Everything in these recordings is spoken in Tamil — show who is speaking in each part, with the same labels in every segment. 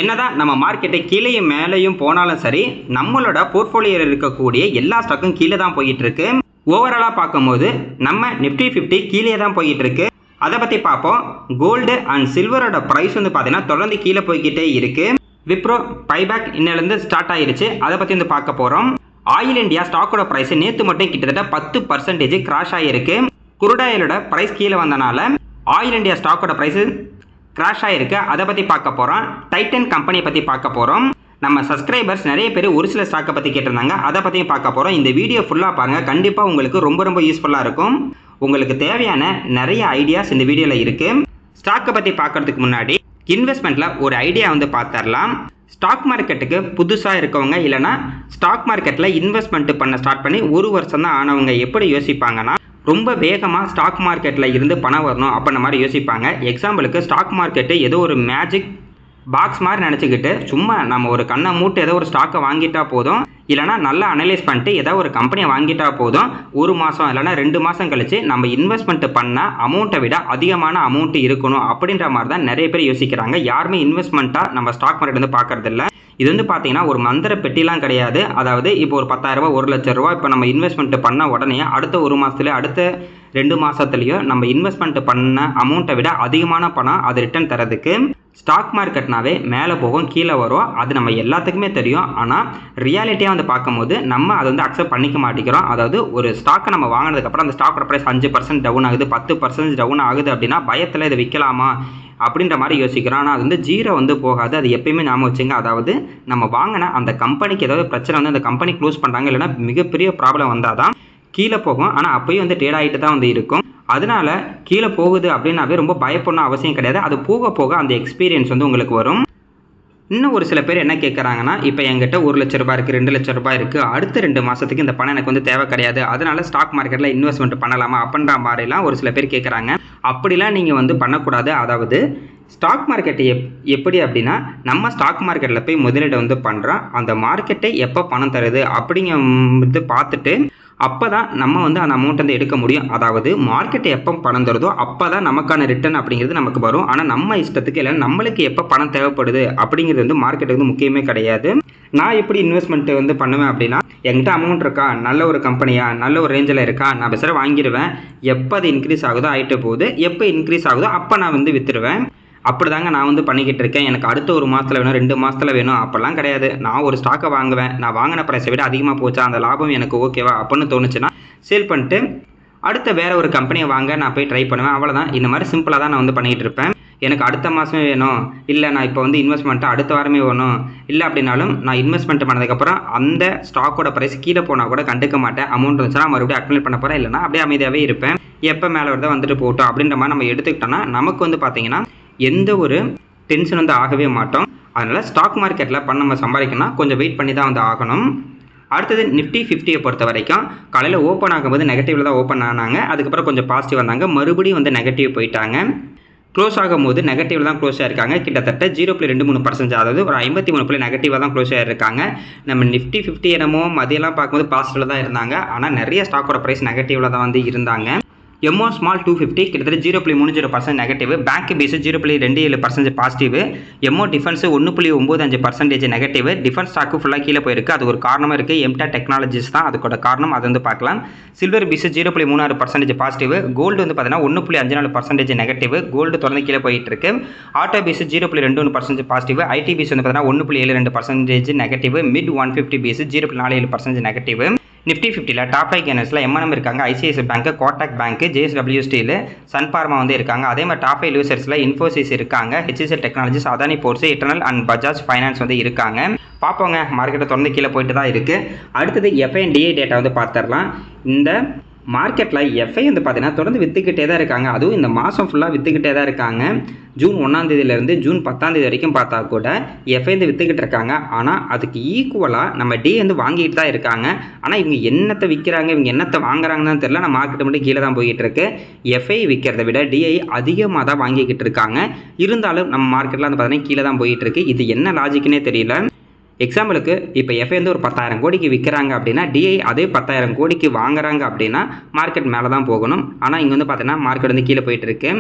Speaker 1: என்னதான் நம்ம மார்க்கெட்டை கீழேயும் மேலேயும் போனாலும் சரி, நம்மளோட போர்ட்ஃபோலியோவில் இருக்கக்கூடிய எல்லா ஸ்டாக்கும் கீழே தான் போயிட்டு இருக்கு. ஓவராலாக பார்க்கும்போது நம்ம நிஃப்டி 50 கீழே தான் போயிட்டு இருக்கு. அதை பற்றி பார்ப்போம். கோல்டு அண்ட் சில்வரோட ப்ரைஸ் வந்து பார்த்தீங்கன்னா தொடர்ந்து கீழே போய்கிட்டே இருக்கு. விப்ரோ பைபேக் இன்னிலிருந்து ஸ்டார்ட் ஆயிருச்சு. அதை பற்றி வந்து பார்க்க போகிறோம். ஆயில் இந்தியா ஸ்டாக்கோட ப்ரைஸ் நேற்று மட்டும் கிட்டத்தட்ட 10% கிராஷ் ஆகிருக்கு. குருடாயிலோட ப்ரைஸ் கீழே வந்தனால ஆயில் இந்தியா ஸ்டாக்கோட ப்ரைஸ் கிராஷ் ஆகிருக்கு. அதை பற்றி பார்க்க போகிறோம். டைட்டன் கம்பெனியை பற்றி பார்க்க போகிறோம். நம்ம சப்ஸ்கிரைபர்ஸ் நிறைய பேர் ஒரு சில ஸ்டாக்கை பற்றி கேட்டிருந்தாங்க. அதை பற்றியும் பார்க்க போகிறோம். இந்த வீடியோ ஃபுல்லாக பாருங்கள். கண்டிப்பாக உங்களுக்கு ரொம்ப யூஸ்ஃபுல்லாக இருக்கும். உங்களுக்கு தேவையான நிறைய ஐடியாஸ் இந்த வீடியோவில் இருக்குது. ஸ்டாக்கை பற்றி பார்க்கறதுக்கு முன்னாடி இன்வெஸ்ட்மெண்ட்டில் ஒரு ஐடியா வந்து பார்த்துடலாம். ஸ்டாக் மார்க்கெட்டுக்கு புதுசாக இருக்கவங்க இல்லைனா ஸ்டாக் மார்க்கெட்டில் இன்வெஸ்ட்மெண்ட் பண்ண ஸ்டார்ட் பண்ணி ஒரு வருஷம் தான் ஆனவங்க எப்படி யோசிப்பாங்கன்னா, ரொம்ப வேகமாக ஸ்டாக் மார்க்கெட்டில் இருந்து பணம் வரணும் அப்படின்ற மாதிரி யோசிப்பாங்க. எக்ஸாம்பிளுக்கு ஸ்டாக் மார்க்கெட்டு ஏதோ ஒரு மேஜிக் பாக்ஸ் மாதிரி நினச்சிக்கிட்டு சும்மா நம்ம ஒரு கண்ணை மூட்டு ஏதோ ஒரு ஸ்டாக்கை வாங்கிட்டா போதும், இல்லைனா நல்லா அனலைஸ் பண்ணிட்டு ஏதோ ஒரு கம்பெனியை வாங்கிட்டா போதும், ஒரு மாதம் இல்லைனா 2 மாதம் கழிச்சு நம்ம இன்வெஸ்ட்மெண்ட் பண்ண அமௌண்ட்டை விட அதிகமான அமௌண்ட் இருக்கணும் அப்படின்ற மாதிரி தான் நிறைய பேர் யோசிக்கிறாங்க. யாருமே இன்வெஸ்ட்மெண்ட்டாக நம்ம ஸ்டாக் மார்க்கெட் வந்து பார்க்கறதில்ல. இது வந்து பார்த்தீங்கன்னா ஒரு மந்திர பெட்டிலாம் கிடையாது. அதாவது இப்போ ஒரு 10,000 ரூபா 1 லட்சம் ரூபா இப்போ நம்ம இன்வெஸ்ட்மெண்ட் பண்ண உடனே அடுத்த 1 மாதத்துலேயோ அடுத்த 2 மாதத்துலேயோ நம்ம இன்வெஸ்ட்மெண்ட் பண்ண அமௌண்ட்டை விட அதிகமான பணம் அது ரிட்டர்ன் தரதுக்கு ஸ்டாக் மார்க்கெட்னாவே மேலே போகும் கீழே வரும். அது நம்ம எல்லாத்துக்குமே தெரியும். ஆனால் ரியாலிட்டியாக வந்து பார்க்கும்போது நம்ம அதை வந்து அக்செப்ட் பண்ணிக்க மாட்டேங்கிறோம். அதாவது ஒரு ஸ்டாக்கை நம்ம வாங்கினதுக்கப்புறம் அந்த ஸ்டாக்கோட ப்ரைஸ் 5% டவுன் ஆகுது, 10% டவுன் ஆகுது அப்படின்னா பயத்தில் இதை விற்கலாமா அப்படின்ற மாதிரி யோசிக்கிறோம். ஆனால் அது வந்து ஜீரோ வந்து போகாது. அது எப்பயுமே ஞாபகம் வச்சுங்க. அதாவது நம்ம வாங்கின அந்த கம்பெனிக்கு ஏதாவது பிரச்சனை வந்து அந்த கம்பெனி க்ளோஸ் பண்ணுறாங்க இல்லைன்னா மிகப்பெரிய ப்ராப்ளம் வந்தால் தான் கீழே போகும். ஆனால் அப்பயும் வந்து ட்ரேட் ஆகிட்டு தான் வந்து இருக்கும். அதனால கீழே போகுது அப்படின்னாவே ரொம்ப பயப்படணும் அவசியம் கிடையாது. அது போக போக அந்த எக்ஸ்பீரியன்ஸ் வந்து உங்களுக்கு வரும். இன்னும் ஒரு சில பேர் என்ன கேட்குறாங்கன்னா, இப்போ என்கிட்ட 1 லட்ச ரூபாய் இருக்குது, 2 லட்ச ரூபாய் இருக்குது, அடுத்த 2 மாதத்துக்கு இந்த பணம் எனக்கு வந்து தேவை கிடையாது, அதனால ஸ்டாக் மார்க்கெட்டில் இன்வெஸ்ட்மெண்ட் பண்ணலாமா அப்படின்ற மாதிரிலாம் ஒரு சில பேர் கேட்குறாங்க. அப்படிலாம் நீங்கள் வந்து பண்ணக்கூடாது. அதாவது ஸ்டாக் மார்க்கெட்டு எப்படி அப்படின்னா, நம்ம ஸ்டாக் மார்க்கெட்டில் போய் முதலீடு வந்து பண்ணுறோம். அந்த மார்க்கெட்டை எப்போ பணம் தருது அப்படிங்கிறது பார்த்துட்டு அப்போ தான் நம்ம வந்து அந்த அமௌண்ட் வந்து எடுக்க முடியும். அதாவது மார்க்கெட்டை எப்போ பணம் தருதோ அப்போ தான் நமக்கான ரிட்டர்ன் அப்படிங்கிறது நமக்கு வரும். ஆனால் நம்ம இஷ்டத்துக்கு இல்லை, நம்மளுக்கு எப்போ பணம் தேவைப்படுது அப்படிங்கிறது வந்து மார்க்கெட்டுக்கு வந்து முக்கியமே கிடையாது. நான் எப்படி இன்வெஸ்ட்மெண்ட் வந்து பண்ணுவேன் அப்படின்னா, என்கிட்ட அமௌண்ட் இருக்கா, நல்ல ஒரு கம்பெனியா, நல்ல ஒரு ரேஞ்சில் இருக்கா, நான் பெருசாக வாங்கிடுவேன். எப்போ அது இன்க்ரீஸ் ஆகுதோ ஆகிட்டு போகுது, எப்போ இன்க்ரீஸ் ஆகுதோ அப்போ நான் வந்து விற்றுருவேன். அப்படி தாங்க நான் வந்து பண்ணிக்கிட்டு இருக்கேன். எனக்கு அடுத்த 1 மாதத்தில் வேணும், 2 மாதத்தில் வேணும் அப்போல்லாம் கிடையாது. நான் ஒரு ஸ்டாக்கை வாங்குவேன், நான் வாங்கின ப்ரைஸை விட அதிகமாக போச்சா, அந்த லாபம் எனக்கு ஓகேவா அப்படின்னு தோணுச்சுன்னா சேல் பண்ணிட்டு அடுத்த வேறு ஒரு கம்பெனியை வாங்க நான் போய் ட்ரை பண்ணுவேன். அவ்வளோதான். இந்த மாதிரி சிம்பிளாக தான் நான் வந்து பண்ணிகிட்டு இருப்பேன். எனக்கு அடுத்த மாதம் வேணும், இல்லை நான் இப்போ வந்து இன்வெஸ்ட்மெண்ட்டு அடுத்த வாரமே வேணும், இல்லை அப்படின்னாலும் நான் இன்வெஸ்ட்மெண்ட் பண்ணதுக்கப்புறம் அந்த ஸ்டாக்கோட ப்ரைஸ் கீழே போனால் கூட கண்டுக்க மாட்டேன். அமௌண்ட் இருந்துச்சுன்னா மறுபடியும் அக்யூமுலேட் பண்ண போகிறேன், இல்லைனா அப்படியே அமைதியாகவே இருப்பேன். எப்போ மேலே வருதோ வந்துட்டு போட்டோம் அப்படின்ற மாதிரி நம்ம எடுத்துக்கிட்டோன்னா நமக்கு வந்து பார்த்திங்கன்னா எந்த ஒரு டென்ஷன் வந்து ஆகவே மாட்டோம். அதனால் ஸ்டாக் மார்க்கெட்டில் நம்ம சம்பாதிக்கணும்னா கொஞ்சம் வெயிட் பண்ணி தான் வந்து ஆகணும். அடுத்தது நிஃப்டி 50 பொறுத்த வரைக்கும் காலையில் ஓப்பன் ஆகும்போது நெகட்டிவில் தான் ஓப்பன் ஆனாங்க. அதுக்கப்புறம் கொஞ்சம் பாசிட்டிவ் வந்தாங்க, மறுபடியும் வந்து நெகட்டிவ் போயிட்டாங்க. க்ளோஸ் ஆகும்போது நெகட்டிவில் தான் க்ளோஸ் ஆகிருக்காங்க. கிட்டத்தட்ட 0.23%, அதாவது ஒரு 53 நெகட்டிவாக தான் க்ளோஸ் ஆகிருக்காங்க. நம்ம நிஃப்டி 50 என்னமோ மதியெல்லாம் பார்க்கும்போது பாசிட்டிவில் தான் இருந்தாங்க. ஆனால் நிறைய ஸ்டாக்கோட ப்ரைஸ் நெகட்டிவில் தான் வந்து இருந்தாங்க. எம்ஓ ஸ்மால் 250 கிட்டத்தட்ட 0.30% நெகட்டிவ், பேங்க் பேஸ் 0.27% பாசிட்டிவ், எம்ஓ டிஃபென்ஸ் 1.95% நெகட்டிவ். டிஃபென்ஸ் ஸ்டாக்கு ஃபுல்லாக கீழே போயிருக்கு. அது ஒரு காரணமாக இருக்குது. எம்டா டெக்னாலஜிஸ் தான் அதுக்கோட காரணம். அது வந்து பார்க்கலாம். சில்வர் பீஸ் 0.36% பாசிட்டிவ், கோல்டு வந்து பார்த்தீங்கன்னா 1.54% நெகட்டிவ், கோல்டு தொடர்ந்து கீழே போயிட்டு இருக்கு. Auto piece 0.21% positive, IT piece வந்து பார்த்தீங்கன்னா 1.72% negative, mid 150 piece 0.47% negative. Nifty 50ல் டாப் 5 கெய்னர்ஸில் எம்என்எம் இருக்காங்க, ICICI Bank, Kotak Bank, JSW Steel, Sun Pharma வந்து இருக்காங்க. அதே மாதிரி டாப் 5 லூசர்ஸில் இன்ஃபோசிஸ் இருக்காங்க, HCL Technologies, Adani Ports, Eternal and Bajaj Finance வந்து இருக்காங்க. பார்ப்போங்க, மார்க்கெட்டை தொடர்ந்து கீழே போயிட்டு தான் இருக்குது. அடுத்தது எஃப்ஐஎன்டிஏ டேட்டா வந்து பார்த்துடலாம். இந்த மார்க்கெட்டில் எஃப்ஐ வந்து பார்த்தீங்கன்னா தொடர்ந்து விற்றுக்கிட்டே தான் இருக்காங்க. அதுவும் இந்த மாதம் ஃபுல்லாக விற்றுக்கிட்டே தான் இருக்காங்க. ஜூன் 1 ஜூன் 10 வரைக்கும் பார்த்தா கூட எஃப்ஐ வந்து விற்றுக்கிட்டு இருக்காங்க. ஆனால் அதுக்கு ஈக்குவலாக நம்ம டி வந்து வாங்கிட்டு தான் இருக்காங்க. ஆனால் இவங்க என்னத்தை விற்கிறாங்க, இவங்க என்னத்தை வாங்குறாங்கன்னு தெரியல. நம்ம மார்க்கெட்டு மட்டும் கீழே தான் போய்கிட்டு இருக்கு. எஃப்ஐ விற்கிறத விட டிஐ அதிகமாக தான் வாங்கிக்கிட்டு இருக்காங்க. இருந்தாலும் நம்ம மார்க்கெட்டில் வந்து பார்த்தீங்கன்னா கீழே தான் போயிட்டு இருக்கு. இது என்ன லாஜிக்குன்னே தெரியல. எக்ஸாம்பிளுக்கு இப்போ எஃப்ஐ வந்து ஒரு 10,000 கோடிக்கு விற்கிறாங்க அப்படின்னா டிஐ அதே 10,000 கோடிக்கு வாங்குறாங்க அப்படின்னா மார்க்கெட் மேலே தான் போகணும். ஆனால் இங்கே வந்து பார்த்தீங்கன்னா மார்க்கெட் வந்து கீழே போயிட்டு இருக்கு.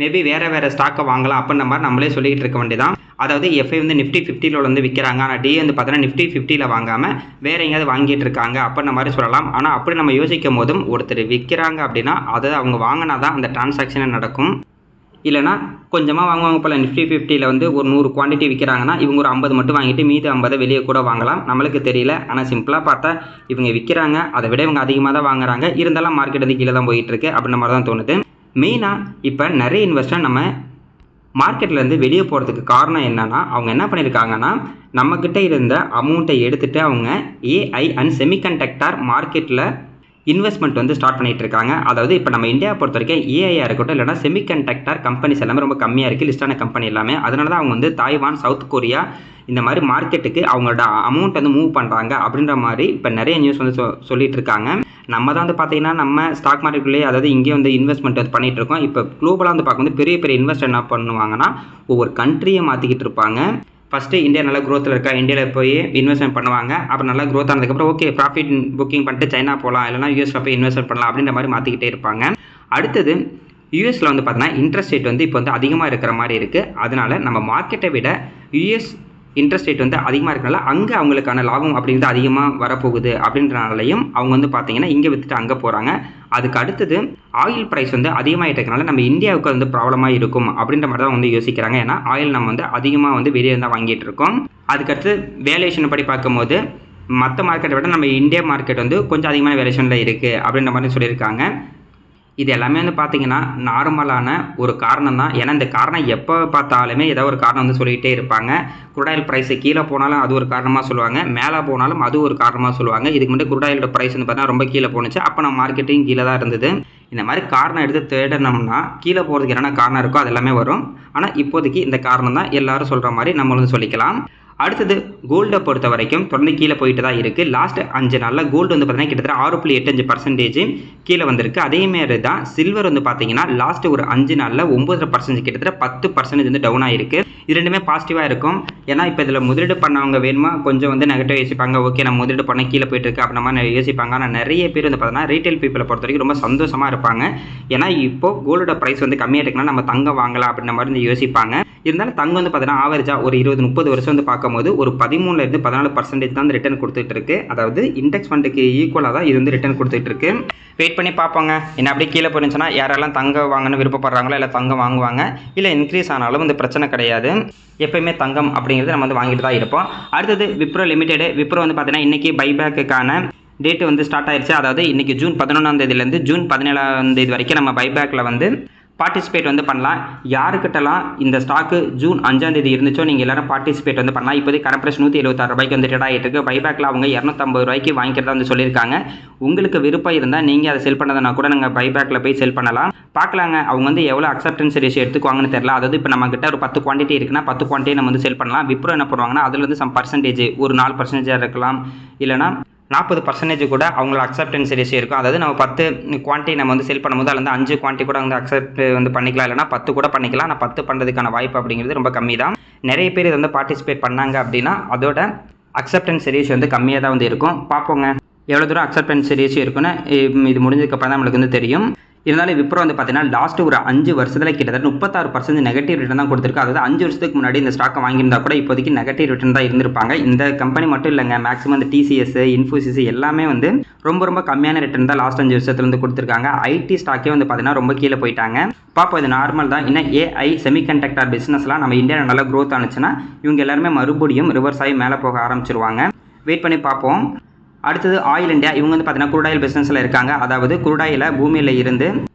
Speaker 1: மேபி வேறு ஸ்டாக்கை வாங்கலாம் அப்படின்ற மாதிரி நம்மளே சொல்லிக்கிட்டு இருக்க வேண்டியதான். அதாவது எஃப்ஐ வந்து நிஃப்டி 50ல வந்து விற்கிறாங்க, ஆனால் டி வந்து பார்த்தீங்கன்னா நிஃப்டி 50ல வாங்காமல் வேறு எங்கேயாவது வாங்கிட்டு இருக்காங்க அப்படின்ற மாதிரி சொல்லலாம். ஆனால் அப்படி நம்ம யோசிக்கும் போதும் ஒருத்தர் விற்கிறாங்க அப்படின்னா அதை அவங்க வாங்கினா தான் அந்த டிரான்சாக்ஷனே நடக்கும். இல்லைனா கொஞ்சமாக வாங்குவாங்க போல். நிஃப்டி 50ல வந்து ஒரு 100 குவான்டிட்டி விற்கிறாங்கன்னா இவங்க ஒரு 50 மட்டும் வாங்கிட்டு மீதி 50 வெளியே கூட வாங்கலாம், நம்மளுக்கு தெரியல. ஆனால் சிம்பிளாக பார்த்தா இவங்க விற்கிறாங்க, அதை விட இவங்க அதிகமாக தான் வாங்குறாங்க, இருந்தாலும் மார்க்கெட் வந்து கீழே தான் போயிட்டுருக்கு அப்படின்ற மாதிரி தான் தோணுது. மெயினாக இப்போ நிறைய இன்வெஸ்டர் நம்ம மார்க்கெட்லேருந்து வெளியே போகிறதுக்கு காரணம் என்னென்னா, அவங்க என்ன பண்ணியிருக்காங்கன்னா நம்மக்கிட்ட இருந்த அமௌண்ட்டை எடுத்துகிட்டு அவங்க ஏஐ அண்ட் செமிகண்டக்டர் மார்க்கெட்டில் இன்வெஸ்ட்மெண்ட் வந்து ஸ்டார்ட் பண்ணிட்டு இருக்காங்க. அதாவது இப்போ நம்ம இந்தியாவை பொறுத்த வரைக்கும் ஏஐயாக இருக்கட்டும், இல்லைனா செமிகண்டக்டர் கம்பெனிஸ் எல்லாமே ரொம்ப கம்மியாக இருக்குது, லிஸ்டான கம்பெனி எல்லாமே. அதனால தான் அவங்க வந்து தாய்வான், சவுத் கொரியா இந்த மாதிரி மார்க்கெட்டுக்கு அவங்களோட அமௌண்ட் வந்து மூவ் பண்ணுறாங்க அப்படின்ற மாதிரி இப்போ நிறைய நியூஸ் வந்து சொல்லிட்டு இருக்காங்க. நம்ம தான் வந்து பார்த்தீங்கன்னா நம்ம ஸ்டாக் மார்க்கெட்லேயே, அதாவது இங்கே வந்து இன்வெஸ்ட்மெண்ட் வந்து பண்ணிகிட்டு இருக்கோம். இப்போ குளோபலாக வந்து பார்க்கும்போது பெரிய பெரிய இன்வெஸ்டர் என்ன பண்ணுவாங்கன்னா ஒவ்வொரு கண்ட்ரியை மாற்றிக்கிட்டு இருப்பாங்க. ஃபஸ்ட்டு இந்தியா நல்லா க்ரோத்தில் இருக்கா, இந்தியாவில் போய் இன்வெஸ்ட்மெண்ட் பண்ணுவாங்க. அப்புறம் நல்லா க்ரோத் ஆனதுக்கப்புறம் ஓகே ப்ராஃபிட் புக்கிங் பண்ணிட்டு சைனா போகலாம், இல்லைனா யூஎஸில் போய் இன்வெஸ்ட்மெண்ட் பண்ணலாம் அப்படின்ற மாதிரி மாற்றிக்கிட்டே இருப்பாங்க. அடுத்தது யூஎஸில் வந்து பார்த்தீங்கன்னா இன்ட்ரெஸ்ட் ரேட் வந்து இப்போ வந்து அதிகமாக இருக்கிற மாதிரி இருக்குது. அதனால நம்ம மார்க்கெட்டை விட யூஎஸ் இன்ட்ரெஸ்ட் ரேட் வந்து அதிகமாக இருக்கிறனால அங்கே அவங்களுக்கான லாபம் அப்படிங்கிறது அதிகமாக வரப்போகுது அப்படின்றனாலையும் அவங்க வந்து பார்த்தீங்கன்னா இங்கே விற்றுட்டு அங்கே போகிறாங்க. அதுக்கு அடுத்தது ஆயில் ப்ரைஸ் வந்து அதிகமாகிட்டு இருக்கனால நம்ம இந்தியாவுக்கு வந்து ப்ராப்ளமாக இருக்கும் அப்படின்ற மாதிரி தான் வந்து யோசிக்கிறாங்க. ஏன்னா ஆயில் நம்ம வந்து அதிகமாக வந்து வெளியே தான் வாங்கிட்டு இருக்கோம். அதுக்கடுத்து வேல்யூவேஷன் படி பார்க்கும்போது மற்ற மார்க்கெட்டை விட நம்ம இந்தியா மார்க்கெட் வந்து கொஞ்சம் அதிகமான வேல்யூவேஷனில் இருக்குது அப்படின்ற மாதிரி சொல்லியிருக்காங்க. இது எல்லாமே வந்து பார்த்திங்கன்னா நார்மலான ஒரு காரணம் தான். ஏன்னா இந்த காரணம் எப்போ பார்த்தாலுமே ஏதோ ஒரு காரணம் வந்து சொல்லிகிட்டே இருப்பாங்க. குரூடாயில் ப்ரைஸு கீழே போனாலும் அது ஒரு காரணமாக சொல்லுவாங்க, மேலே போனாலும் அது ஒரு காரணமாக சொல்லுவாங்க. இதுக்கு முன்னாடி குரூடாயிலோட ப்ரைஸ் வந்து பார்த்தீங்கன்னா ரொம்ப கீழே போணுச்சு, அப்போ நம்ம மார்க்கெட்டையும் கீழே தான் இருந்தது. இந்த மாதிரி காரணம் எடுத்து தேடினோம்னா கீழே போகிறதுக்கு என்னென்ன காரணம் இருக்கோ அது எல்லாமே வரும். ஆனால் இப்போதைக்கு இந்த காரணம் தான் எல்லாரும் சொல்கிற மாதிரி நம்ம வந்து சொல்லிக்கலாம். அடுத்தது கோல்டை பொறுத்த வரைக்கும் தொடர்ந்து கீழே போயிட்டு தான் இருக்குது. லாஸ்ட் 5 நாளில் கோல்டு வந்து பார்த்தீங்கன்னா கிட்டத்தட்ட 6.85% கீழே வந்திருக்கு. அதேமாரி தான் சில்வர் வந்து பார்த்தீங்கன்னா லாஸ்ட் ஒரு 5 நாளில் 9% கிட்டத்தட்ட 10% வந்து டவுன் ஆகிருக்கு. இது ரெண்டுமே பாசிட்டிவாக இருக்கும். ஏன்னா இப்போ இதில் முதலீடு பண்ணவங்க வேணுமா கொஞ்சம் வந்து நெகட்டிவ் யோசிப்பாங்க, ஓகே நம்ம முதலீடு பண்ண கீழே போயிட்டு இருக்கு அப்படின்ற மாதிரி யோசிப்பாங்க. ஆனால் நிறைய பேர் வந்து பார்த்தீங்கன்னா ரீட்டைல் பீப்பிளை பொறுத்த வரைக்கும் ரொம்ப சந்தோஷமாக இருப்பாங்க. ஏன்னா இப்போ கோல்டோட ப்ரைஸ் வந்து கம்மியாக இருக்குன்னா நம்ம தங்கம் வாங்கலாம் அப்படின்ற மாதிரி வந்து யோசிப்பாங்க. இருந்தாலும் தங்கம் வந்து பார்த்தீங்கன்னா ஆவரேஜாக ஒரு 20-30 வருஷம் வந்து பார்க்கும்போது ஒரு 13% 14% தான் ரிட்டர்ன் கொடுத்துட்டு இருக்கு. அதாவது இண்டெக்ஸ் ஃபண்டுக்கு ஈக்குவலாக தான் இது வந்து ரிட்டர்ன் கொடுத்துட்டு இருக்கு. வெயிட் பண்ணி பார்ப்போங்க. என்ன அப்படியே கீழே போயிருந்துச்சுன்னா யாரெல்லாம் தங்கம் வாங்கணும்னு விருப்பப்படுறாங்களோ இல்லை தங்கம் வாங்குவாங்க. இல்லை இன்க்ரீஸ் ஆனாலும் வந்து பிரச்சனை கிடையாது. எப்பயுமே தங்கம் அப்படிங்கிறது நம்ம வந்து வாங்கிட்டு தான் இருப்போம். அடுத்தது விப்ரோ லிமிடெட். விப்ரோ வந்து பார்த்தீங்கன்னா இன்றைக்கி பைபேக்குக்கான டேட்டு வந்து ஸ்டார்ட் ஆயிடுச்சு. அதாவது இன்றைக்கி ஜூன் 11ஆம் தேதியிலேருந்து ஜூன் 17ஆம் தேதி வரைக்கும் நம்ம பைபேக்கில் வந்து பார்ட்டிசிபேட் வந்து பண்ணலாம். யாருக்கிட்டலாம் இந்த ஸ்டாக்கு ஜூன் 5ஆம் தேதி இருந்துச்சோ நீங்கள் எல்லாரும் பார்ட்டிசிபேட் வந்து பண்ணலாம். இப்போதைக்கு கரண்ட் ப்ரைஸ் 176 ரூபாய்க்கு வந்து ட்ரேட் ஆகிட்டு இருக்கு. பைபேக்கில் அவங்க 250 ரூபாய்க்கு வாங்கிக்கிறதா வந்து சொல்லியிருக்காங்க. உங்களுக்கு விருப்பம் இருந்தால் நீங்கள் அதை செல் பண்ணதுனா கூட நாங்கள் பைபேக்கில் போய் செல் பண்ணலாம். பார்க்கலாங்க அவங்க வந்து எவ்வளோ அக்செப்டன்ஸ் ரேஷியோ எடுத்துக்குவாங்கன்னு தெரியல. அதாவது இப்போ நம்ம கிட்ட ஒரு 10 குவான்டிட்டி இருக்குன்னா 10 குவான்டிட்டி நம்ம வந்து செல் பண்ணலாம். விப்ரோ என்ன பண்ணுவாங்கன்னா அதில் வந்து சம் பர்சன்டேஜ் ஒரு 4% இருக்கலாம், இல்லைனா 40% கூட அவங்களோட அக்செப்டன்ஸ் ரேஷியோ இருக்கும். அதாவது நம்ம 10 குவான்டிட்டி நம்ம வந்து செல் பண்ணும்போது அதில் வந்து 5 குவான்டிட்டி கூட வந்து அக்செப்ட் வந்து பண்ணிக்கலாம், இல்லைனா 10 கூட பண்ணிக்கலாம். ஆனால் 10 பண்ணுறதுக்கான வாய்ப்பு அப்படிங்கிறது ரொம்ப கம்மி தான். நிறைய பேர் இதை வந்து பார்ட்டிசிபேட் பண்ணாங்க அப்படின்னா அதோட அக்செப்டன்ஸ் ரேஷியோ வந்து கம்மியாக தான் வந்து இருக்கும். பார்ப்போங்க எவ்வளோ தூரம் அக்செப்டன்ஸ் ரேஷியோ இருக்குன்னு இது முடிஞ்சதுக்கப்புறம் தான் நம்மளுக்கு வந்து தெரியும். இருந்தாலும் விப்ரோ வந்து பார்த்தீங்கன்னா லாஸ்ட் ஒரு 5 வருஷத்தில் கிட்டத்தட்ட 36% நெகட்டிவ் ரிட்டர்ன் தான் கொடுத்துருக்கு. அதாவது 5 வருஷத்துக்கு முன்னாடி இந்த ஸ்டாக்கை வாங்கியிருந்தா கூட இப்போதைக்கு நெகட்டிவ் ரிட்டர்ன் தான் இருந்திருப்பாங்க. இந்த கம்பெனி மட்டும் இல்லைங்க, மேக்ஸிமம் இந்த டிசிஎஸ், இன்ஃபோசிஸ் எல்லாமே வந்து ரொம்ப ரொம்ப கம்மியான ரிட்டர்ன் தான் லாஸ்ட் 5 வருஷத்துலேருந்து கொடுத்துருக்காங்க. ஐடி ஸ்டாக்கே வந்து பார்த்தீங்கன்னா ரொம்ப கீழே போயிட்டாங்க. பார்ப்போம், இது நார்மல் தான். இன்னும் ஏஐ செமிகண்டக்டர் பிஸ்னஸ்லாம் நம்ம இந்தியாவில் நல்லா க்ரோத் ஆனிச்சுன்னா இவங்க எல்லாருமே மறுபடியும் ரிவர்ஸ் ஆகி மேலே போக ஆரம்பிச்சிருவாங்க. வெயிட் பண்ணி பார்ப்போம். அடுத்தது ஆயில் இந்தியா. இவங்க வந்து பார்த்தீங்கன்னா குரூடாயில் பிஸ்னஸில் இருக்காங்க. அதாவது குரூடாயில் பூமியில் இருந்து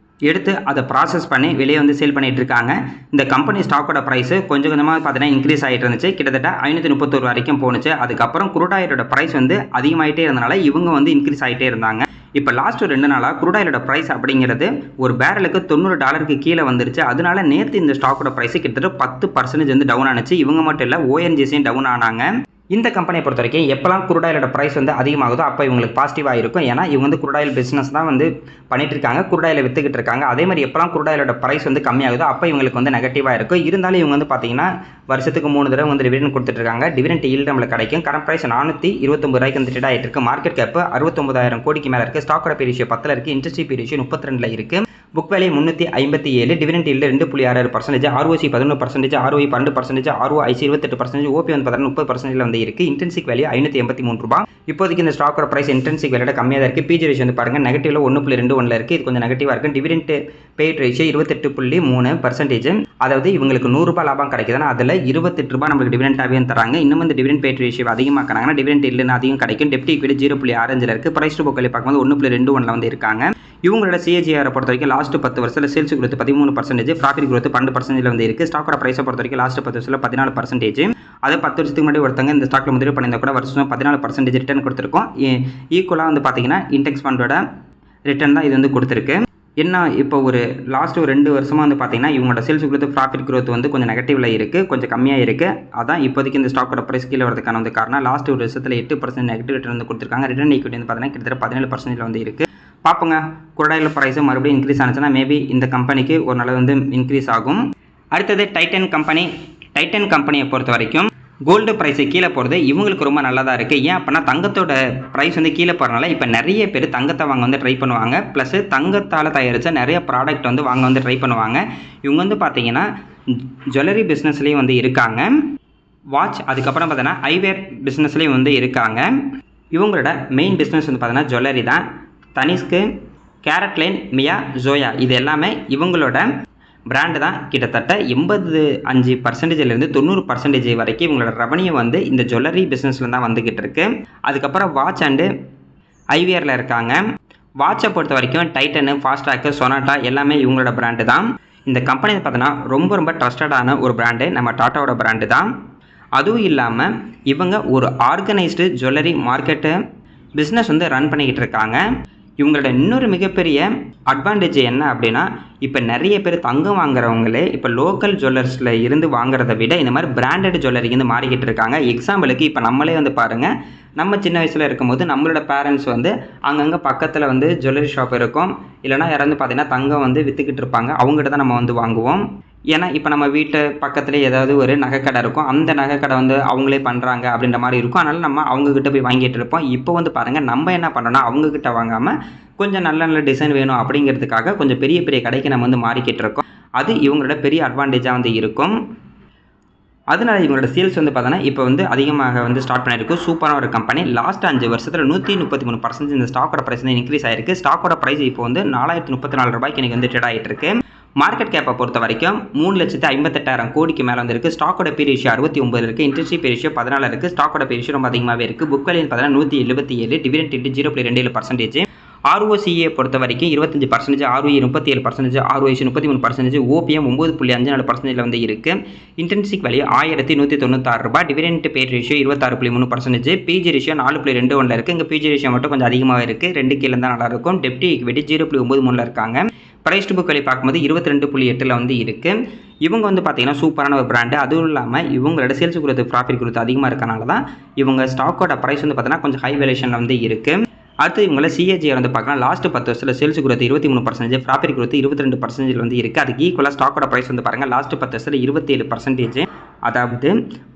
Speaker 1: எடுத்து அதை ப்ராசஸ் பண்ணி வெளியே வந்து சேல் பண்ணிகிட்டு இருக்காங்க. இந்த கம்பெனி ஸ்டாக்கோட ப்ரைஸு கொஞ்சம் கொஞ்சமாக பார்த்தீங்கன்னா இன்க்ரீஸ் ஆகிட்டு இருந்துச்சு. கிட்டத்தட்ட 531 வரைக்கும் போணுச்சு. அதுக்கப்புறம் குரூடாயிலோட ப்ரைஸ் வந்து அதிகமாகிட்டே இருந்தனால இவங்க வந்து இன்க்ரீஸ் ஆகிட்டே இருந்தாங்க. இப்போ லாஸ்ட் 2 நாளாக குரூடாயிலோட ப்ரைஸ் அப்படிங்கிறது ஒரு பேரலுக்கு $90 கீழே வந்துருச்சு. அதனால நேற்று இந்த ஸ்டாக்கோட ப்ரைஸு கிட்டத்தட்ட 10% வந்து டவுன் ஆனிச்சு. இவங்க மட்டும் இல்லை, ஓஎன்ஜிசியும் டவுன் ஆனாங்க. இந்த கம்பெனியை பொறுத்த வரைக்கும் எப்போலாம் குரூட் ஆயிலோட ப்ரைஸ் வந்து அதிகமாகுதோ அப்போ இவங்களுக்கு பாசிட்டிவாக இருக்கும். ஏன்னா இவங்க வந்து குரூட் ஆயில் பிஸ்னஸ் தான் வந்து பண்ணிட்டு இருக்காங்க, குரூட் ஆயிலை வித்துக்கிட்டு இருக்காங்க. அதே மாதிரி எப்போலாம் குரூட் ஆயிலோட ப்ரைஸ் வந்து கம்மியாகுதோ அப்போ இவங்களுக்கு வந்து நெகட்டிவாக இருக்கும். இருந்தாலும் இவங்க வந்து பார்த்தீங்கன்னா வருஷத்துக்கு 3 தடவை வந்து டிவிடெண்ட் கொடுத்துட்டு இருக்காங்க. டிவிடெண்ட் ஈல்டு நம்மளுக்கு கிடைக்கும். கரண்ட் ப்ரைஸ் 429 ரூபாய்க்கு வந்து ட்ரேட் ஆகிட்டு இருக்கு. மார்க்கெட் கேப் 69,000 கோடிக்கு மேலே இருக்குது. ஸ்டாக்கோட பி ரேஷியோ 10 இருக்குது. இன்ட்ரெஸ்ட் பி ரேஷியோ 32 இருக்குது. Book value 357, dividend yield 2.66%, ROC 11%, ROE 12%, ROIC 28%, OP வந்து 30% வந்து இருக்குது. இன்ட்ரின்சிக் வேல்யூ 583 ரூபாய். இப்போதைக்கு இந்த ஸ்டாக்கோட ப்ரைஸ் இன்ட்ரின்சிக் வேல்யூட கம்மியாக தான் இருக்குது. பிஜி ரேஷியோ வந்து பாருங்கள் நெகட்டிவ்ல 1.21 இருக்குது. இது கொஞ்சம் நெகட்டிவாக இருக்குது. Dividend paid ratio 28.3%. அதாவது இவங்களுக்கு 100 ரூபாய் லாபம் கிடைக்குதுன்னா அதில் 28 ரூபாய் நம்மளுக்கு டிவிடெண்டாகவே தராங்க. இன்னும் இந்த டிவிடெண்ட் பெய்ட் ரேஷியோ அதிகமாக்குறாங்கன்னா டிவிடெண்ட் இல்லைன்னு அதிகம் கிடைக்கும். டெப்ட் ஈக்விட்டி 0.65 இருக்குது. ப்ரைஸ் டு புக் வேல்யூ பார்க்கும்போது 1.21 வந்து இருக்காங்க. இவங்களோட சிஏஜிஆரை பொறுத்த வரைக்கும் லாஸ்ட் 10 வருஷத்தில் சேல்ஸ் growth 13%, ப்ராஃபிட் growth 12% வந்து இருக்குது. ஸ்டாக்கோட ப்ரைஸை பொறுத்த வரைக்கும் லாஸ்ட் 10 வருஷத்தில் 14%. அது 10 வருஷத்துக்கு முன்னாடி ஒருத்தங்க இந்த ஸ்டாக்ல முதலீடு பண்ணியிருந்தா கூட வருஷம் 14% ரிட்டர்ன் கொடுத்துருக்கோம். ஈக்குவலாக வந்து பார்த்தீங்கன்னா இண்டெக்ஸ் ஃபண்டோட ரிட்டர்ன் தான் இது வந்து கொடுத்துருக்கு. என்ன இப்போ ஒரு லாஸ்ட் ஒரு 2 வருஷமாக வந்து பார்த்தீங்கன்னா இவங்களோட சேல்ஸ் growth, ப்ராஃபிட் growth வந்து கொஞ்சம் நெகட்டிவ்ல இருக்குது, கொஞ்சம் கம்மியாக இருக்குது. அதான் இப்போதைக்கு இந்த ஸ்டாக்கோட ப்ரைஸ் கீழே வரதுக்கான வந்து காரணம். லாஸ்ட் ஒரு வருஷத்தில் 8% நெகட்டிவ் ரிட்டர்ன் வந்து கொடுத்துருக்காங்க. ரிட்டர்ன் ஈக்விட்டி வந்து பார்த்தீங்கன்னா கிட்டத்தட்ட 17% வந்து இருக்குது. பார்ப்போங்க, குரூட் ஆயில் ப்ரைஸும் மறுபடியும் இன்க்ரீஸ் ஆனிச்சுன்னா மேபி இந்த கம்பெனிக்கு ஒரு நாள் வந்து இன்க்ரீஸ் ஆகும். அடுத்தது டைட்டன் கம்பெனி. டைட்டன் கம்பெனியை பொறுத்த வரைக்கும் கோல்டு ப்ரைஸு கீழே போகிறது இவங்களுக்கு ரொம்ப நல்லதாக இருக்குது. ஏன் அப்படின்னா தங்கத்தோட ப்ரைஸ் வந்து கீழே போகிறனால இப்போ நிறைய பேர் தங்கத்தை வாங்க வந்து ட்ரை பண்ணுவாங்க. ப்ளஸ் தங்கத்தால் தயாரித்த நிறைய ப்ராடக்ட் வந்து வாங்க வந்து ட்ரை பண்ணுவாங்க. இவங்க வந்து பார்த்தீங்கன்னா ஜுவல்லரி பிஸ்னஸ்லேயும் வந்து இருக்காங்க. வாட்ச், அதுக்கப்புறம் பார்த்தீங்கன்னா ஐவேர் பிஸ்னஸ்லேயும் வந்து இருக்காங்க. இவங்களோட மெயின் பிஸ்னஸ் வந்து பார்த்தீங்கன்னா ஜுவல்லரி தான். தனிஷ்க்கு, கேரட்லைன், மியா, ஜோயா இது எல்லாமே இவங்களோட பிராண்டு தான். கிட்டத்தட்ட 85%லேருந்து 90% வரைக்கும் இவங்களோட ரெவன்யூ வந்து இந்த ஜுவல்லரி பிஸ்னஸில் தான் வந்துக்கிட்டு இருக்கு. அதுக்கப்புறம் வாட்ச் அண்டு ஐவிஆரில் இருக்காங்க. வாட்சை பொறுத்த வரைக்கும் டைட்டனு, ஃபாஸ்ட்ராக்கு, சொனாட்டா எல்லாமே இவங்களோட பிராண்டு தான். இந்த கம்பெனி பார்த்தீங்கன்னா ரொம்ப ட்ரஸ்டடான ஒரு பிராண்டு, நம்ம டாட்டாவோட பிராண்டு தான். அதுவும் இல்லாமல் இவங்க ஒரு ஆர்கனைஸ்டு ஜுவல்லரி மார்க்கெட்டு பிஸ்னஸ் வந்து ரன் பண்ணிக்கிட்டு இருக்காங்க. இவங்களோட இன்னொரு மிகப்பெரிய அட்வான்டேஜ் என்ன அப்படின்னா இப்போ நிறைய பேர் தங்கம் வாங்குறவங்களே இப்போ லோக்கல் ஜுவல்லர்ஸில் இருந்து வாங்குறத விட இந்த மாதிரி பிராண்டட் ஜுவல்லரிக்கு வந்து மாறிக்கிட்டு இருக்காங்க. எக்ஸாம்பிளுக்கு இப்போ நம்மளே வந்து பாருங்கள், நம்ம சின்ன வயசில் இருக்கும்போது நம்மளோட பேரண்ட்ஸ் வந்து அங்கங்கே பக்கத்தில் வந்து ஜுவல்லரி ஷாப் இருக்கும், இல்லைனா யாராவது பார்த்தீங்கன்னா தங்கம் வந்து விற்றுக்கிட்டு இருப்பாங்க, அவங்ககிட்ட தான் நம்ம வந்து வாங்குவோம். ஏன்னா இப்போ நம்ம வீட்டு பக்கத்துலேயே ஏதாவது ஒரு நகைக்கடை இருக்கும், அந்த நகைக்கடை வந்து அவங்களே பண்ணுறாங்க அப்படின்ற மாதிரி இருக்கும். அதனால் நம்ம அவங்கக்கிட்ட போய் வாங்கிட்டு இருப்போம். இப்போ வந்து பாருங்கள், நம்ம என்ன பண்ணுறோன்னா அவங்கக்கிட்ட வாங்காமல் கொஞ்சம் நல்ல நல்ல டிசைன் வேணும் அப்படிங்கிறதுக்காக கொஞ்சம் பெரிய பெரிய கடைக்கு நம்ம வந்து மாறிக்கிட்டு இருக்கோம். அது இவங்களோட பெரிய அட்வான்டேஜாக வந்து இருக்கும். அதனால இவங்களோட சேல்ஸ் வந்து பார்த்தோன்னா இப்போ வந்து அதிகமாக வந்து ஸ்டார்ட் பண்ணியிருக்கும். சூப்பரான ஒரு கம்பெனி. லாஸ்ட் 5 வருஷத்தில் 133% இந்த ஸ்டாக்கோட ப்ரைஸ் வந்து இன்க்ரீஸ் ஆயிருக்கு. ஸ்டாக்கோட ப்ரைஸ் இப்போ வந்து 4034 ரூபாய்க்கு எனக்கு வந்து ட்ரேட் ஆகிட்டு இருக்கு. மார்க்கெட் கேப்பை பொறுத்த வரைக்கும் 3,58,000 கோடிக்கு மேலே வந்து இருக்குது. ஸ்டாக்கோட பி ரேஷியோ 69 இருக்குது. இன்ட்ரெஸ்ட் பி ரேஷியோ 14 இருக்குது. ஸ்டாக்கோட பி ரேஷியோ ரொம்ப அதிகமாகவே இருக்குது. புக் வேல்யூ பார்த்தீங்கன்னா 177, டிவிடெண்ட் ஈல்டு 0.27%. ROCA பொறுத்த வரைக்கும் 25%, ROE 37%, ROIC 33%, OPM 9.54% வந்து இருக்குது. இன்ட்ரின்சிக் வேல்யூ 1196 ரூபாய். Dividend paid ratio 26.3%. PG ratio 4.21 இருக்குது. இங்கே பிஜி ரேஷியோ மட்டும் கொஞ்சம் அதிகமாக இருக்குது, 2 கீழே தான் நல்லாயிருக்கும். டெப்ட் ஈக்விட்டி 0.93 இருக்காங்க. ப்ரைஸ் டு புக் வேல்யூ பார்க்கும்போது 22.8 வந்து இருக்குது. இவங்க வந்து பார்த்தீங்கன்னா சூப்பரான ஒரு பிராண்டு. அதுவும் இல்லாமல் இவங்களோட சேல்ஸ் growth, ப்ராஃபிட் growth அதிகமாக இருக்கனால தான் இவங்க ஸ்டாக்கோட ப்ரைஸ் வந்து பார்த்தீங்கன்னா கொஞ்சம் ஹை வேல்யூஷனில் வந்து இருக்குது. அடுத்து இவங்கள சிஏஜிஆர் வந்து பார்க்கலாம். லாஸ்ட் 10 வருஷத்தில் சேல்ஸ் growth 23%, ப்ராஃபிட் growth 22% வந்து இருக்குது. அதுக்கு ஈக்குவலாக ஸ்டாக்கோட ப்ரைஸ் வந்து பாருங்கள், லாஸ்ட் 10 வருஷத்தில் 27%. அதாவது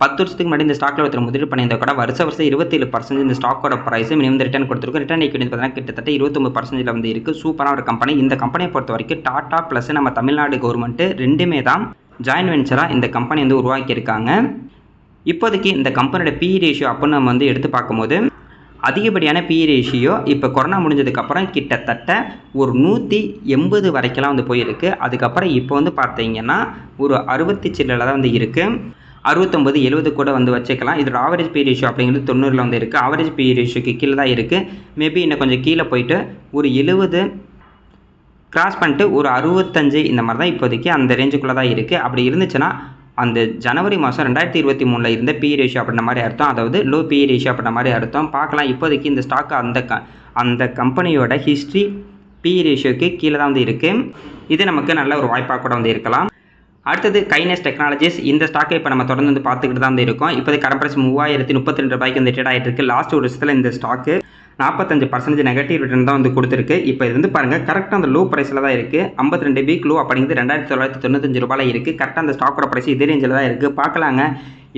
Speaker 1: 10 வருஷத்துக்கு முன்னாடி இந்த ஸ்டாக்கில் ஒருத்தர் முதலீடு பண்ணியிருந்தா கூட வருஷம் 27% இந்த ஸ்டாக்கோட ப்ரைஸ் மினிமம் ரிட்டர்ன் கொடுத்துருக்கும். ரிட்டர்ன் ஈக்விட்டி பார்த்தீங்கன்னா கிட்டத்தட்ட 29% வந்து இருக்குது. சூப்பரான ஒரு கம்பெனி. இந்த கம்பெனியை பொறுத்த வரைக்கும் டாடா ப்ளஸ் நம்ம தமிழ்நாடு கவர்மெண்ட்டு ரெண்டுமே தான் ஜாயின் வெஞ்சராக இந்த கம்பெனி வந்து உருவாக்கியிருக்காங்க. இப்போதைக்கு இந்த கம்பெனியோட பிஇ ரேஷியோ அப்படின்னு நம்ம வந்து எடுத்து பார்க்கும்போது அதிகப்படியான பிஇ ரேஷியோ இப்போ கொரோனா முடிஞ்சதுக்கப்புறம் கிட்டத்தட்ட ஒரு 180 வரைக்கெல்லாம் வந்து போயிருக்கு. அதுக்கப்புறம் இப்போ வந்து பார்த்தீங்கன்னா ஒரு 60 சில்லில் தான் வந்து இருக்குது. 69, 70 கூட வந்து வச்சுக்கலாம். இதோட ஆவரேஜ் பிஇ ரேஷியோ அப்படிங்கிறது 90 வந்து இருக்குது. ஆவரேஜ் பிஇ ரேஷியோக்கு கீழே தான் இருக்குது. மேபி இன்னும் கொஞ்சம் கீழே போயிட்டு ஒரு 70 கிராஸ் பண்ணிட்டு ஒரு 65 இந்த மாதிரி தான் இப்போதைக்கு அந்த ரேஞ்சுக்குள்ளே தான் இருக்குது. அப்படி இருந்துச்சுன்னா அந்த ஜனவரி மாதம் 2023 இருந்த பிஇ ரேஷியோ அப்படின்ற மாதிரி அர்த்தம், அதாவது லோ பிஇ ரேஷியோ அப்படின்ற மாதிரி அர்த்தம். பார்க்கலாம், இப்போதைக்கு இந்த ஸ்டாக் அந்த கம்பெனியோட ஹிஸ்ட்ரி பிஇ ரேஷியோக்கு கீழே தான் வந்து இருக்குது. இது நமக்கு நல்ல ஒரு வாய்ப்பாக கூட வந்து இருக்கலாம். அடுத்தது கைனஸ் டெக்னாலஜிஸ். இந்த ஸ்டாக்கை இப்போ நம்ம தொடர்ந்து வந்து பார்த்துக்கிட்டு தான் இருக்கோம். இப்போது கரண்ட் பிரைஸ் 3032 ரூபாய்க்கு வந்து ட்ரேட் ஆகிட்டு இருக்கு. லாஸ்ட் ஒரு வருஷத்தில் இந்த ஸ்டாக்கு 45% நெகட்டிவ் ரிட்டர்ன் தான் வந்து கொடுத்துருக்கு. இப்போ இது வந்து பாருங்கள் கரெக்டாக அந்த லோ ப்ரைஸில் தான் இருக்குது. 52 வீக் லோ அப்படிங்கிறது 2995 ரூபாயில் இருக்குது. கரெக்டாக அந்த ஸ்டாக்கோட ப்ரைஸ் இதே ரேஞ்சில் தான் இருக்குது. பார்க்கலாங்க.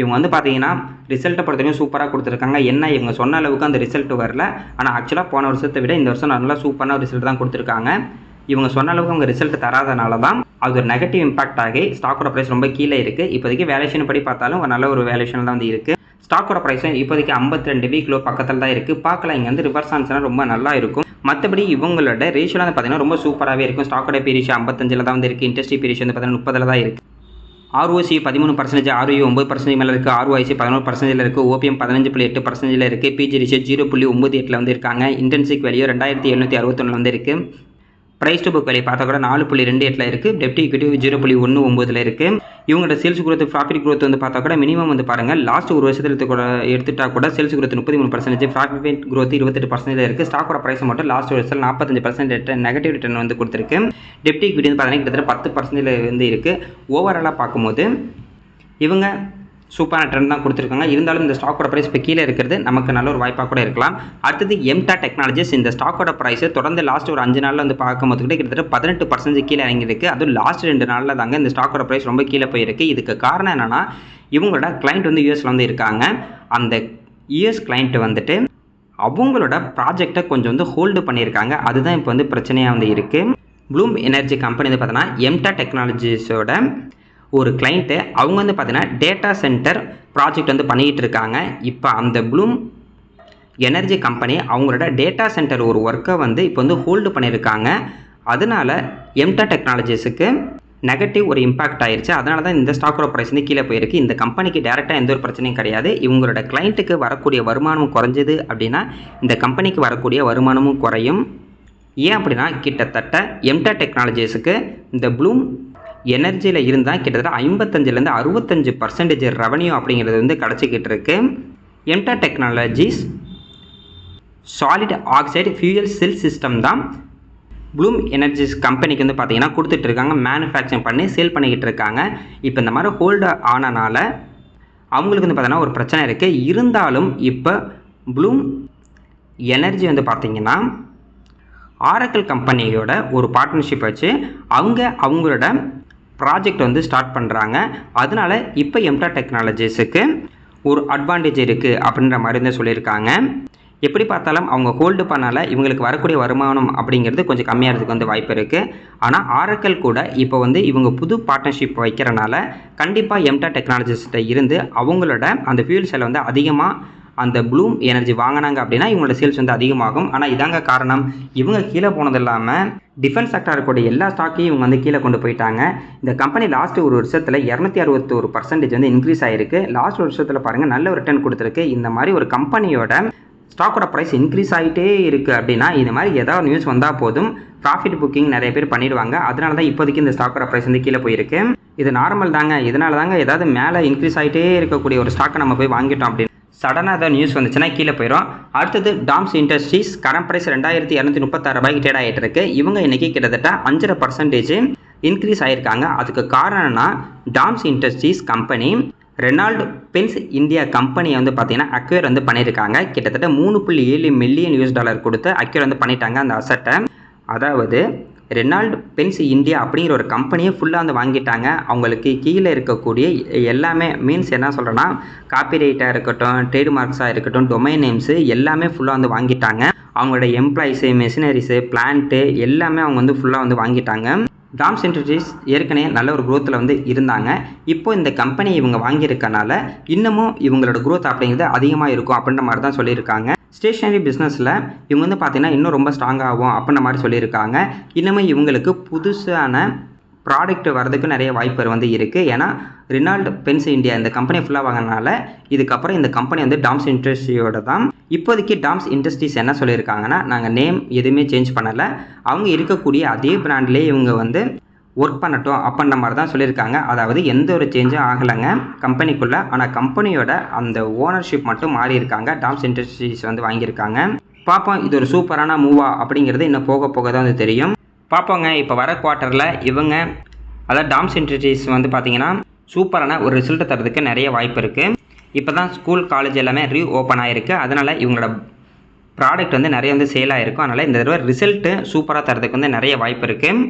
Speaker 1: இவங்க வந்து பார்த்தீங்கன்னா ரிசல்ட்டை பொறுத்தவரைக்கும் சூப்பராக கொடுத்துருக்காங்க. என்ன இவங்க சொன்ன அளவுக்கு அந்த ரிசல்ட் வரல. ஆனால் ஆக்சுவலாக போன வருஷத்தை விட இந்த வருஷம் நல்லா சூப்பரான ரிசல்ட் தான் கொடுத்துருக்காங்க. இவங்க சொன்ன அளவுக்கு அவங்க ரிசல்ட் தராதனால தான் அது ஒரு நெகட்டிவ் இம்பாக்ட் ஆகி ஸ்டாக்கோட ப்ரைஸ் ரொம்ப கீழே இருக்குது. இப்போதைக்கு வேல்யூஷன் படி பார்த்தாலும் ஒரு நல்ல ஒரு வேல்யூஷன் தான் வந்து இருக்குது. ஸ்டாக்கோட ப்ரைஸும் இப்போதைக்கு 52 வீக் லோ பக்கத்தில் தான் இருக்குது. பார்க்கலாம், இங்கே வந்து ரிவர்ஸ் ஆன்ஸ்னா ரொம்ப நல்லா இருக்கும். மற்றபடி இவங்களோட ரேஷியோலாம் வந்து பார்த்தீங்கன்னா ரொம்ப சூப்பராகவே இருக்கும். ஸ்டாக்கோட பி ரேஷியோ 55 தான் வந்து இருக்குது. இண்டஸ்ட்ரி பி ரேஷியோ வந்து பார்த்தீங்கன்னா 30 தான் இருக்குது. ROC 13%, ROE 9% மேலே இருக்குது. ROIC 11% இருக்குது. OPM 15.8% இருக்குது. PG ரேஷியோ 0.98 வந்து இருக்காங்க. இன்டென்சிக் வேல்யூ 2761 வந்து இருக்குது. ப்ரைஸ் டு புக் வேல்யூ பார்த்தா கூட 4.28 இருக்குது. டெப்ட் ஈக்விட்டி 0.19 இருக்குது. இவங்களோட சேல்ஸ் குரோத் ப்ராஃபிட் குரோத் வந்து பார்த்தா கூட மினிமம் வந்து பாருங்கள் லாஸ்ட் ஒரு வருஷத்தில் கூட எடுத்துட்டா கூட சேல்ஸ் குரோத் 33%, ப்ராஃபிட் குரோத் 28% இருக்குது. ஸ்டாக்கோட ப்ரைஸ் மட்டும் லாஸ்ட் ஒரு வருஷத்தில் 45% நெகட்டிவ் ரிட்டர்ன் வந்து கொடுத்துருக்கு. டெப்ட் ஈக்விட்டி வந்து பார்த்தீங்கன்னா கிட்டத்தட்ட 10% வந்து இருக்குது. ஓவராலாக பார்க்கும்போது இவங்க சூப்பரான ட்ரெண்ட் தான் கொடுத்துருக்காங்க. இருந்தாலும் இந்த ஸ்டாக்கோட ப்ரைஸ் இப்போ கீழே இருக்கிறது நமக்கு நல்ல ஒரு வாய்ப்பாக கூட இருக்கலாம். அடுத்தது எம்டா டெக்னாலஜிஸ். இந்த ஸ்டாக்கோட ப்ரைஸ் தொடர்ந்து லாஸ்ட் ஒரு 5 நாளில் வந்து பார்க்கும்போது கூட கிட்டத்தட்ட 18% கீழே இறங்கியிருக்கு. அதுவும் லாஸ்ட் 2 நாளில் தாங்க இந்த ஸ்டாக்கோட ப்ரைஸ் ரொம்ப கீழே போயிருக்கு. இதுக்கு காரணம் என்னென்னா இவங்களோட கிளைண்ட் வந்து யூஎஸில் வந்து இருக்காங்க. அந்த யூஎஸ் கிளைண்ட் வந்துட்டு அவங்களோட ப்ராஜெக்டை கொஞ்சம் வந்து ஹோல்டு பண்ணியிருக்காங்க. அதுதான் இப்போ வந்து பிரச்சனையாக வந்து இருக்குது. ப்ளூம் எனர்ஜி கம்பெனி வந்து பார்த்தோன்னா எம்டா டெக்னாலஜிஸோட ஒரு கிளைண்ட்டு அவங்க வந்து பார்த்தீங்கன்னா டேட்டா சென்டர் ப்ராஜெக்ட் வந்து பண்ணிக்கிட்டு இருக்காங்க. இப்போ அந்த ப்ளூம் எனர்ஜி கம்பெனி அவங்களோட டேட்டா சென்டர் ஒரு ஒர்க்கை வந்து இப்போ வந்து ஹோல்டு பண்ணியிருக்காங்க. அதனால எம்டா டெக்னாலஜிஸுக்கு நெகட்டிவ் ஒரு இம்பாக்ட் ஆயிடுச்சு. அதனால தான் இந்த ஸ்டாக்கோட ப்ரைஸ் வந்து கீழே போயிருக்கு. இந்த கம்பெனிக்கு டேரெக்டாக எந்த ஒரு பிரச்சனையும் கிடையாது. இவங்களோட கிளைண்ட்டுக்கு வரக்கூடிய வருமானம் குறைஞ்சது அப்படின்னா இந்த கம்பெனிக்கு வரக்கூடிய வருமானமும் குறையும். ஏன் அப்படின்னா கிட்டத்தட்ட எம்டா டெக்னாலஜிஸுக்கு இந்த ப்ளூம் எனர்ஜியில் இருந்தால் கிட்டத்தட்ட 55% 65% ரெவன்யூ அப்படிங்கிறது வந்து கிடச்சிக்கிட்டு இருக்கு. எம்டா technologies solid oxide fuel cell system தான் ப்ளூம் எனர்ஜிஸ் கம்பெனிக்கு வந்து பார்த்தீங்கன்னா கொடுத்துட்டு இருக்காங்க. மேனுஃபேக்சரிங் பண்ணி சேல் பண்ணிக்கிட்டு இருக்காங்க. இப்போ இந்த மாதிரி ஹோல்டு ஆனனால அவங்களுக்கு வந்து பார்த்தீங்கன்னா ஒரு பிரச்சனை இருக்குது. இருந்தாலும் இப்போ ப்ளூம் எனர்ஜி வந்து பார்த்திங்கன்னா ஆரக்கிள் கம்பெனியோட ஒரு பார்ட்னர்ஷிப் வச்சு அவங்களோட ப்ராஜெக்ட் வந்து ஸ்டார்ட் பண்ணுறாங்க. அதனால் இப்போ எம்டா டெக்னாலஜிஸுக்கு ஒரு அட்வான்டேஜ் இருக்குது அப்படின்ற மாதிரி தான் சொல்லியிருக்காங்க. எப்படி பார்த்தாலும் அவங்க ஹோல்டு பண்ணால இவங்களுக்கு வரக்கூடிய வருமானம் அப்படிங்கிறது கொஞ்சம் கம்மியாகிறதுக்கு வந்து வாய்ப்பு இருக்குது. ஆனால் ஆரக்கிள் கூட இப்போ வந்து இவங்க புது பார்ட்னர்ஷிப் வைக்கிறனால கண்டிப்பாக எம்டா டெக்னாலஜிஸ்கிட்ட இருந்து அவங்களோட அந்த ஃபியூல் செல்லை வந்து அதிகமாக அந்த ப்ளூம் எனர்ஜி வாங்கினாங்க அப்படின்னா இவங்களோட சேல்ஸ் வந்து அதிகமாகும். ஆனால் இதாங்க காரணம், இவங்க கீழே போனது இல்லாமல் டிஃபென்ஸ் செக்டார் இருக்கக்கூடிய எல்லா ஸ்டாக்கையும் இவங்க வந்து கீழே கொண்டு போயிட்டாங்க. இந்த கம்பெனி லாஸ்ட் ஒரு வருஷத்தில் 261% வந்து இன்க்ரீஸ் ஆகிருக்கு. லாஸ்ட் ஒரு வருஷத்தில் பாருங்கள் நல்ல ஒரு ரிட்டர்ன் கொடுத்துருக்கு. இந்த மாதிரி ஒரு கம்பெனியோட ஸ்டாக்கோட ப்ரைஸ் இன்க்ரீஸ் ஆகிட்டே இருக்குது அப்படின்னா இது மாதிரி ஏதாவது நியூஸ் வந்தால் போதும் ப்ராஃபிட் புக்கிங் நிறைய பேர் பண்ணிடுவாங்க. அதனால தான் இப்போதைக்கு இந்த ஸ்டாக்கோட ப்ரைஸ் வந்து கீழே போயிருக்கு. இது நார்மல் தாங்க. இதனால தாங்க ஏதாவது மேலே இன்க்ரீஸ் ஆகிட்டே இருக்கக்கூடிய ஒரு ஸ்டாக்கை நம்ம போய் வாங்கிட்டோம் அப்படின்னு சடனாக ஏதாவது நியூஸ் வந்துச்சுன்னா கீழே போயிடும். அடுத்தது டாம்ஸ் இண்டஸ்ட்ரீஸ். கரண்ட் ப்ரைஸ் 2236 ரூபாய்க்கு ட்ரேட் ஆகிட்டு இருக்கு. இவங்க இன்றைக்கி கிட்டத்தட்ட 5% இன்க்ரீஸ் ஆகியிருக்காங்க. அதுக்கு காரணம்னா Toms Industries company Renault Benz India கம்பெனியை வந்து பார்த்தீங்கன்னா அக்வேர் வந்து பண்ணியிருக்காங்க. கிட்டத்தட்ட $3.7 மில்லியன் கொடுத்து அக்வேர் வந்து பண்ணிட்டாங்க அந்த அசட்டை. அதாவது ரெனால்டு பென்ஸ் இந்தியா அப்படிங்கிற ஒரு கம்பெனியை ஃபுல்லாக வந்து வாங்கிட்டாங்க. அவங்களுக்கு கீழே இருக்கக்கூடிய எல்லாமே மீன்ஸ் என்ன சொல்கிறேன்னா காப்பிரைட்டாக இருக்கட்டும், ட்ரேட்மார்க்ஸாக இருக்கட்டும், டொமைன் நேம்ஸு எல்லாமே ஃபுல்லாக வந்து வாங்கிட்டாங்க. அவங்களோட எம்ப்ளாயிஸு, மெஷினரிஸு, பிளான்ட்டு எல்லாமே அவங்க வந்து ஃபுல்லாக வந்து வாங்கிட்டாங்க. டாம்ஸ் இண்டஸ்ட்ரீஸ் ஏற்கனவே நல்ல ஒரு குரோத்தில் வந்து இருந்தாங்க. இப்போ இந்த கம்பெனி இவங்க வாங்கியிருக்கனால இன்னமும் இவங்களோட குரோத் அப்படிங்கிறது அதிகமாக இருக்கும் அப்படின்ற மாதிரி தான் சொல்லியிருக்காங்க. ஸ்டேஷனரி பிஸ்னஸில் இவங்க வந்து பார்த்திங்கன்னா இன்னும் ரொம்ப ஸ்ட்ராங்காகும் அப்படின்ற மாதிரி சொல்லியிருக்காங்க. இன்னமும் இவங்களுக்கு புதுசான ப்ராடக்ட் வரதுக்கு நிறைய வாய்ப்பு வந்து இருக்குது. ஏன்னா ரெனால்டு பென்ஸ் இந்தியா இந்த கம்பெனி ஃபுல்லாக வாங்கினால இதுக்கப்புறம் இந்த கம்பெனி வந்து டாம்ஸ் இண்டஸ்ட்ரியோட தான். இப்போதைக்கு டாம்ஸ் இண்டஸ்ட்ரீஸ் என்ன சொல்லியிருக்காங்கன்னா நாங்கள் நேம் எதுவுமே சேஞ்ச் பண்ணலை, அவங்க இருக்கக்கூடிய அதே பிராண்ட்லேயே இவங்க வந்து ஒர்க் பண்ணட்டும் அப்படின்ற மாதிரி தான் சொல்லியிருக்காங்க. அதாவது எந்த ஒரு சேஞ்சும் ஆகலைங்க கம்பெனிக்குள்ளே. ஆனால் கம்பெனியோட அந்த ஓனர்ஷிப் மட்டும் மாறி இருக்காங்க. டாம்ஸ் இண்டஸ்ட்ரீஸ் வந்து வாங்கியிருக்காங்க. பார்ப்போம் இது ஒரு சூப்பரான மூவா அப்படிங்கிறது இன்னும் போக போக தான் வந்து தெரியும். பார்ப்போங்க. இப்போ வர குவார்ட்டரில் இவங்க அதாவது டாம்ஸ் இண்டஸ்ட்ரீஸ் வந்து பார்த்தீங்கன்னா சூப்பரான ஒரு ரிசல்ட் தரதுக்கு நிறைய வாய்ப்பு இருக்குது. இப்போ தான் ஸ்கூல் காலேஜ் எல்லாமே ஓப்பன் ஆகிருக்கு. அதனால் இவங்களோட ப்ராடக்ட் வந்து நிறைய வந்து சேல் ஆகிருக்கும். அதனால் இந்த தடவை ரிசல்ட்டு சூப்பராக தரதுக்கு வந்து நிறைய வாய்ப்பு இருக்குது.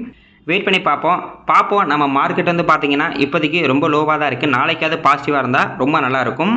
Speaker 1: வெயிட் பண்ணி பார்ப்போம். நம்ம மார்க்கெட் வந்து பார்த்தீங்கன்னா இப்போதைக்கு ரொம்ப லோவாக தான் இருக்குது. நாளைக்காவது பாசிட்டிவாக இருந்தால் ரொம்ப நல்லாயிருக்கும்.